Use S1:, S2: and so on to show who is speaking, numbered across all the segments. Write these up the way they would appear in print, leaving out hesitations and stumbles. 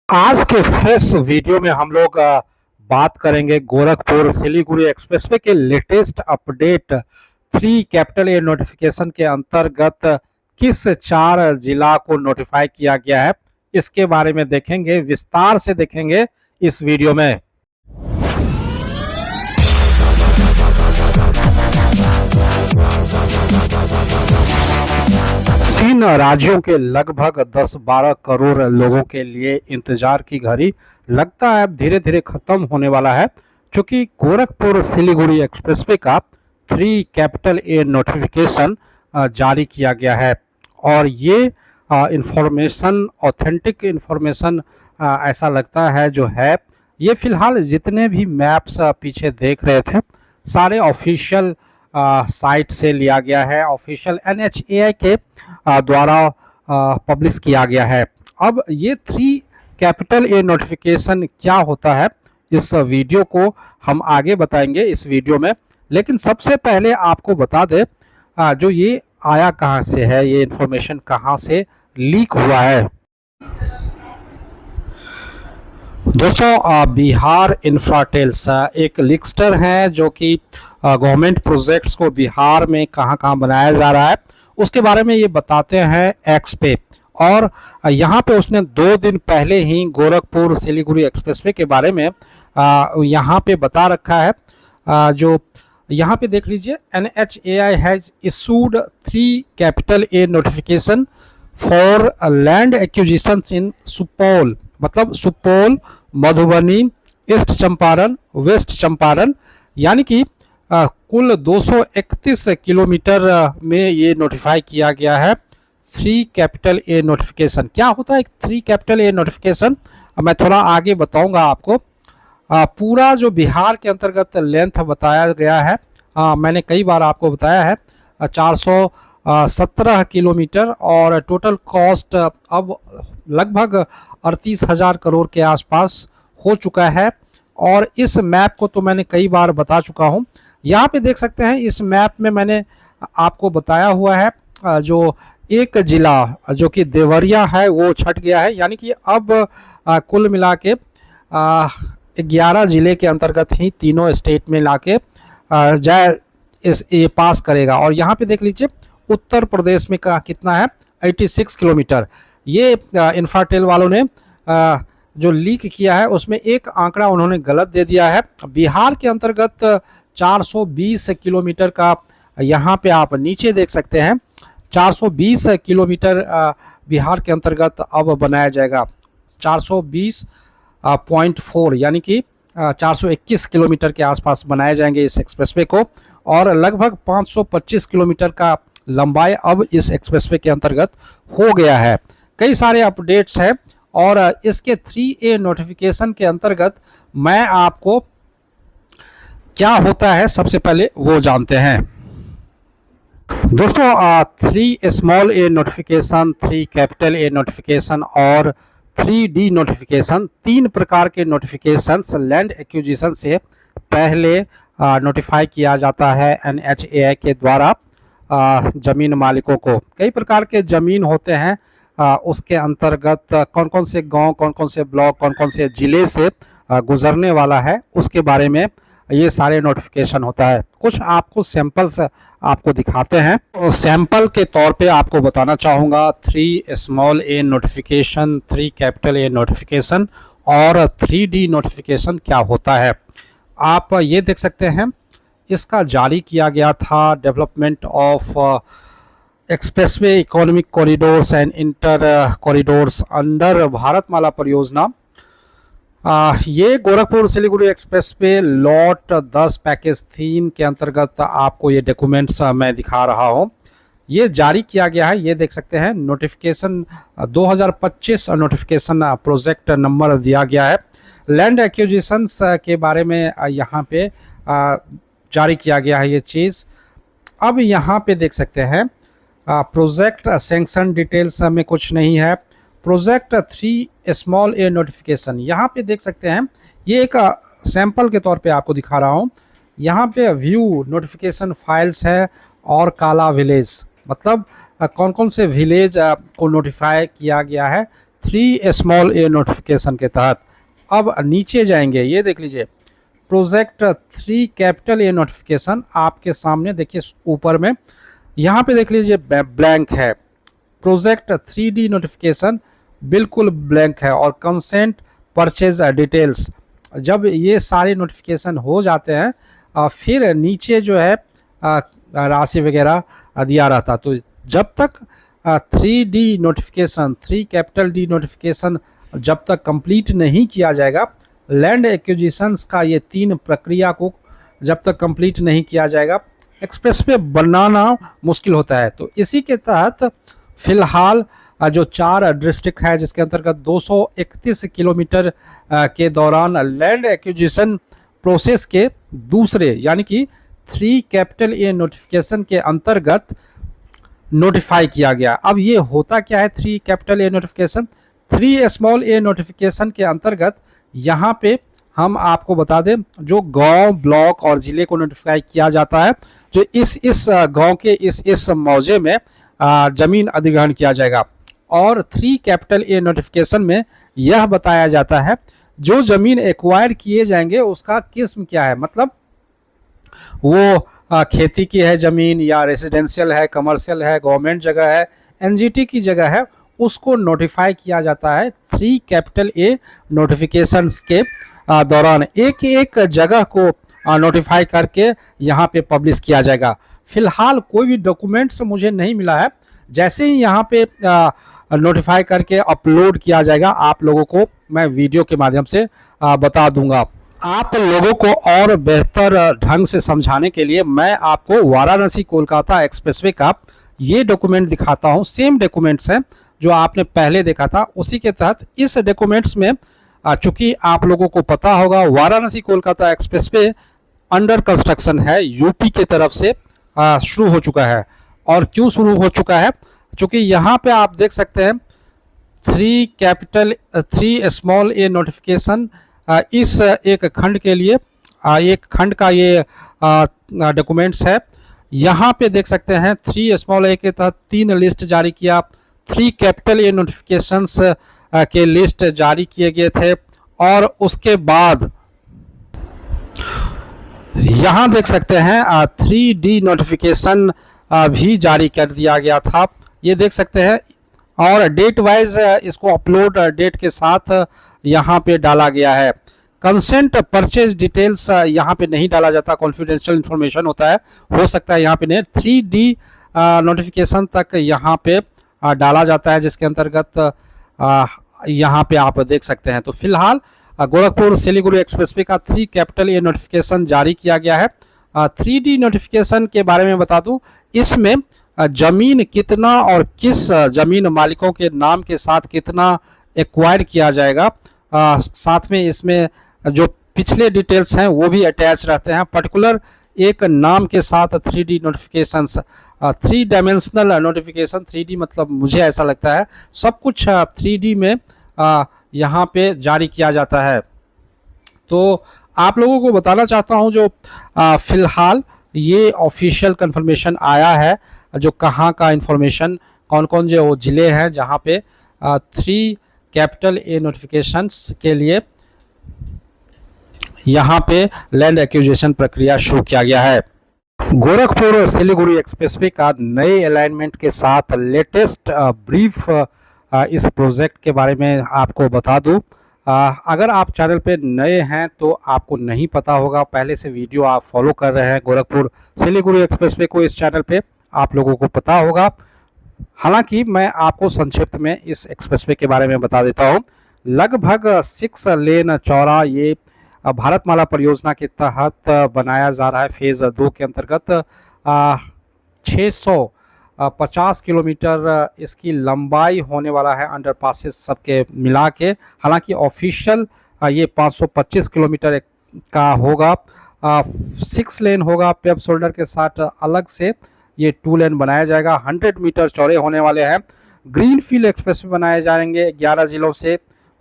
S1: आज के fresh video में हम लोग बात करेंगे गोरखपुर सिलीगुड़ी एक्सप्रेसवे के latest update 3 capital A notification के अंतर्गत किस 4 जिला को नोटिफाई किया गया है, इसके बारे में देखेंगे, विस्तार से देखेंगे इस वीडियो में। तीन राज्यों के लगभग 10-12 करोड़ लोगों के लिए इंतजार की घड़ी लगता है अब धीरे धीरे खत्म होने वाला है, क्योंकि गोरखपुर सिलीगुड़ी एक्सप्रेसवे का 3 कैपिटल ए नोटिफिकेशन जारी किया गया है। और ये इंफॉर्मेशन ऑथेंटिक इंफॉर्मेशन ऐसा लगता है जो है, ये फिलहाल जितने भी मैप्स पीछे देख रहे थे सारे ऑफिशियल साइट से लिया गया है, ऑफिशियल NHAI के द्वारा पब्लिश किया गया है। अब ये 3 कैपिटल ए नोटिफिकेशन क्या होता है, इस वीडियो को हम आगे बताएंगे इस वीडियो में। लेकिन सबसे पहले आपको बता दें जो ये आया कहाँ से है, ये इंफॉर्मेशन कहाँ से लीक हुआ है। दोस्तों, बिहार इंफ्राटेल्स एक लिस्टर हैं जो कि गवर्नमेंट प्रोजेक्ट्स को बिहार में कहाँ कहाँ बनाया जा रहा है उसके बारे में ये बताते हैं एक्स पे। और यहाँ पे उसने 2 दिन पहले ही गोरखपुर सिलीगुड़ी एक्सप्रेसवे के बारे में यहाँ पे बता रखा है। जो यहाँ पे देख लीजिए, NHAI has issued 3 capital A notification for land acquisition in Supaul, मतलब सुपौल, मधुबनी, ईस्ट चंपारण, वेस्ट चंपारण, यानी कि कुल 231 किलोमीटर में ये नोटिफाई किया गया है 3 कैपिटल ए नोटिफिकेशन। क्या होता है 3 कैपिटल ए नोटिफिकेशन, मैं थोड़ा आगे बताऊंगा आपको। पूरा जो बिहार के अंतर्गत लेंथ बताया गया है, मैंने कई बार आपको बताया है, 417 किलोमीटर, और टोटल कॉस्ट अब लगभग 38,000 करोड़ के आसपास हो चुका है। और इस मैप को तो मैंने कई बार बता चुका हूँ। यहाँ पे देख सकते हैं, इस मैप में मैंने आपको बताया हुआ है जो एक जिला जो कि देवरिया है वो छट गया है, यानी कि अब कुल मिला के 11 जिले के अंतर्गत ही तीनों स्टेट में लाके जाए ये पास करेगा। और यहाँ पे देख लीजिए, उत्तर प्रदेश में का कितना है, 86 किलोमीटर। ये इंफ्राटेल वालों ने जो लीक किया है उसमें एक आंकड़ा उन्होंने गलत दे दिया है। बिहार के अंतर्गत 420 किलोमीटर का, यहाँ पे आप नीचे देख सकते हैं, 420 किलोमीटर बिहार के अंतर्गत अब बनाया जाएगा। 420.4 यानी कि 421 किलोमीटर के आसपास बनाए जाएंगे इस एक्सप्रेसवे को। और लगभग 525 किलोमीटर का लंबाई अब इस एक्सप्रेसवे के अंतर्गत हो गया है। कई सारे अपडेट्स हैं और इसके 3A नोटिफिकेशन के अंतर्गत मैं आपको क्या होता है सबसे पहले वो जानते हैं। दोस्तों, 3 small A notification, 3 capital A notification और 3D नोटिफिकेशन, 3 प्रकार के नोटिफिकेशंस लैंड एक्विजिशन से पहले नोटिफाई किया जाता है NHAI के द्वारा ज़मीन मालिकों को। कई प्रकार के ज़मीन होते हैं, उसके अंतर्गत कौन कौन से गांव, कौन कौन से ब्लॉक, कौन कौन से ज़िले से गुजरने वाला है उसके बारे में ये सारे नोटिफिकेशन होता है। कुछ आपको सैंपल्स आपको दिखाते हैं। तो सैंपल के तौर पे आपको बताना चाहूँगा 3 small A notification, 3 capital A notification और 3D नोटिफिकेशन क्या होता है। आप ये देख सकते हैं, इसका जारी किया गया था development of expressway economic corridors and inter corridors under Bharatmala परियोजना। ये Gorakhpur Siliguri expressway lot 10 package 3 के अंतर्गत आपको ये डॉक्यूमेंट्स मैं दिखा रहा हूँ। ये जारी किया गया है, ये देख सकते हैं, नोटिफिकेशन 2025 नोटिफिकेशन प्रोजेक्ट नंबर दिया गया है। लैंड एक्विजिशंस के बारे में यहाँ पे जारी किया गया है ये चीज़। अब यहाँ पे देख सकते हैं, प्रोजेक्ट सैंक्शन डिटेल्स में कुछ नहीं है। प्रोजेक्ट 3 स्मॉल ए नोटिफिकेशन, यहाँ पे देख सकते हैं, ये एक सैंपल के तौर पे आपको दिखा रहा हूँ। यहाँ पे व्यू नोटिफिकेशन फाइल्स है और काला विलेज, मतलब कौन कौन से विलेज को नोटिफाई किया गया है 3 स्मॉल ए नोटिफिकेशन के तहत। अब नीचे जाएंगे, ये देख लीजिए प्रोजेक्ट 3 कैपिटल ए नोटिफिकेशन आपके सामने देखिए ऊपर में, यहाँ पे देख लीजिए ब्लैंक है। प्रोजेक्ट 3D नोटिफिकेशन बिल्कुल ब्लैंक है। और कंसेंट परचेज डिटेल्स, जब ये सारे नोटिफिकेशन हो जाते हैं फिर नीचे जो है राशि वगैरह दिया रहता। तो जब तक 3D notification 3 capital D notification जब तक कंप्लीट नहीं किया जाएगा, लैंड एक्विजिशंस का ये 3 प्रक्रिया को जब तक कंप्लीट नहीं किया जाएगा, एक्सप्रेसवे बनाना मुश्किल होता है। तो इसी के तहत फिलहाल जो 4 डिस्ट्रिक्ट है जिसके अंतर्गत 231 किलोमीटर के दौरान लैंड एक्विजिशन प्रोसेस के दूसरे यानी कि 3 कैपिटल ए नोटिफिकेशन के अंतर्गत नोटिफाई किया गया। अब ये होता क्या है 3 capital A notification? 3 small A notification के अंतर्गत यहाँ पे हम आपको बता दें, जो गांव, ब्लॉक और ज़िले को नोटिफाई किया जाता है, जो इस गांव के इस मौजे में ज़मीन अधिग्रहण किया जाएगा। और 3 कैपिटल ए नोटिफिकेशन में यह बताया जाता है जो ज़मीन एक्वायर किए जाएंगे उसका किस्म क्या है, मतलब वो खेती की है ज़मीन या रेसिडेंशियल है, कमर्शियल है, गवर्नमेंट जगह है, एनजीटी की जगह है, उसको नोटिफाई किया जाता है 3 कैपिटल ए नोटिफिकेशंस के दौरान। एक एक जगह को नोटिफाई करके यहाँ पे पब्लिश किया जाएगा। फिलहाल कोई भी डॉक्यूमेंट्स मुझे नहीं मिला है। जैसे ही यहाँ पे नोटिफाई करके अपलोड किया जाएगा, आप लोगों को मैं वीडियो के माध्यम से बता दूंगा। आप लोगों को और बेहतर ढंग से समझाने के लिए मैं आपको वाराणसी कोलकाता एक्सप्रेसवे का ये डॉक्यूमेंट दिखाता हूँ। सेम डॉक्यूमेंट्स हैं जो आपने पहले देखा था, उसी के तहत इस डॉक्यूमेंट्स में चूंकि आप लोगों को पता होगा Varanasi Kolkata expressway under construction है, यूपी के तरफ से शुरू हो चुका है। और क्यों शुरू हो चुका है? चूंकि यहाँ पे आप देख सकते हैं 3 स्मॉल ए नोटिफिकेशन इस एक खंड के लिए एक खंड का ये डॉक्यूमेंट्स है। यहाँ पे देख सकते हैं 3 स्मॉल ए के तहत 3 लिस्ट जारी किया, 3 कैपिटल ए नोटिफिकेशंस के लिस्ट जारी किए गए थे। और उसके बाद यहाँ देख सकते हैं 3D नोटिफिकेशन भी जारी कर दिया गया था, ये देख सकते हैं। और डेट वाइज इसको अपलोड डेट के साथ यहाँ पे डाला गया है। कंसेंट परचेज डिटेल्स यहाँ पे नहीं डाला जाता, कॉन्फिडेंशियल इंफॉर्मेशन होता है, हो सकता है यहाँ पे नहीं। 3D नोटिफिकेशन तक यहाँ पे डाला जाता है, जिसके अंतर्गत यहाँ पे आप देख सकते हैं। तो फिलहाल गोरखपुर सिलीगुड़ी एक्सप्रेसवे का 3 कैपिटल ए नोटिफिकेशन जारी किया गया है। 3D नोटिफिकेशन के बारे में बता दूं, इसमें जमीन कितना और किस जमीन मालिकों के नाम के साथ कितना एक्वायर किया जाएगा, साथ में इसमें जो पिछले डिटेल्स हैं वो भी अटैच रहते हैं। पर्टिकुलर एक नाम के साथ 3D notifications, 3 dimensional notification, 3D मतलब मुझे ऐसा लगता है सब कुछ 3D में यहाँ पे जारी किया जाता है। तो आप लोगों को बताना चाहता हूँ जो फिलहाल ये ऑफिशियल कंफर्मेशन आया है, जो कहाँ का इंफॉर्मेशन, कौन कौन जो ज़िले हैं जहाँ पे 3 कैपिटल ए नोटिफिकेशंस के लिए यहाँ पे लैंड एक्विजिशन प्रक्रिया शुरू किया गया है। गोरखपुर सिलीगुड़ी एक्सप्रेसवे का नए अलाइनमेंट के साथ लेटेस्ट ब्रीफ इस प्रोजेक्ट के बारे में आपको बता दूं। अगर आप चैनल पे नए हैं तो आपको नहीं पता होगा, पहले से वीडियो आप फॉलो कर रहे हैं गोरखपुर सिलीगुड़ी एक्सप्रेसवे को, इस चैनल पे आप लोगों को पता होगा। हालांकि मैं आपको संक्षिप्त में इस एक्सप्रेसवे के बारे में बता देता हूं। लगभग 6 लेन चौड़ा ये भारतमाला परियोजना के तहत बनाया जा रहा है। फेज़ 2 के अंतर्गत 650 किलोमीटर इसकी लंबाई होने वाला है, अंडरपासेस सबके मिला के। हालांकि ऑफिशियल ये 525 किलोमीटर का होगा। 6 लेन होगा, पेव शोल्डर के साथ अलग से ये 2 लेन बनाया जाएगा। 100 मीटर चौड़े होने वाले हैं। ग्रीन फील्ड एक्सप्रेस बनाए जाएंगे, 11 जिलों से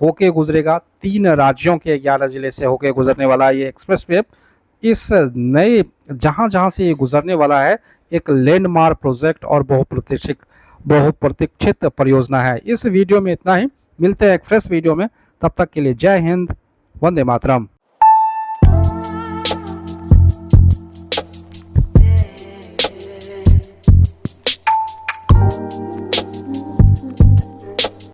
S1: होके गुजरेगा, 3 राज्यों के 11 जिले से होके गुजरने वाला ये एक्सप्रेसवे। इस नए जहां से ये गुजरने वाला है एक लैंडमार्क प्रोजेक्ट और बहुप्रतीक्षित परियोजना है। इस वीडियो में इतना ही। मिलते हैं एक फ्रेश वीडियो में, तब तक के लिए जय हिंद, वंदे मातरम।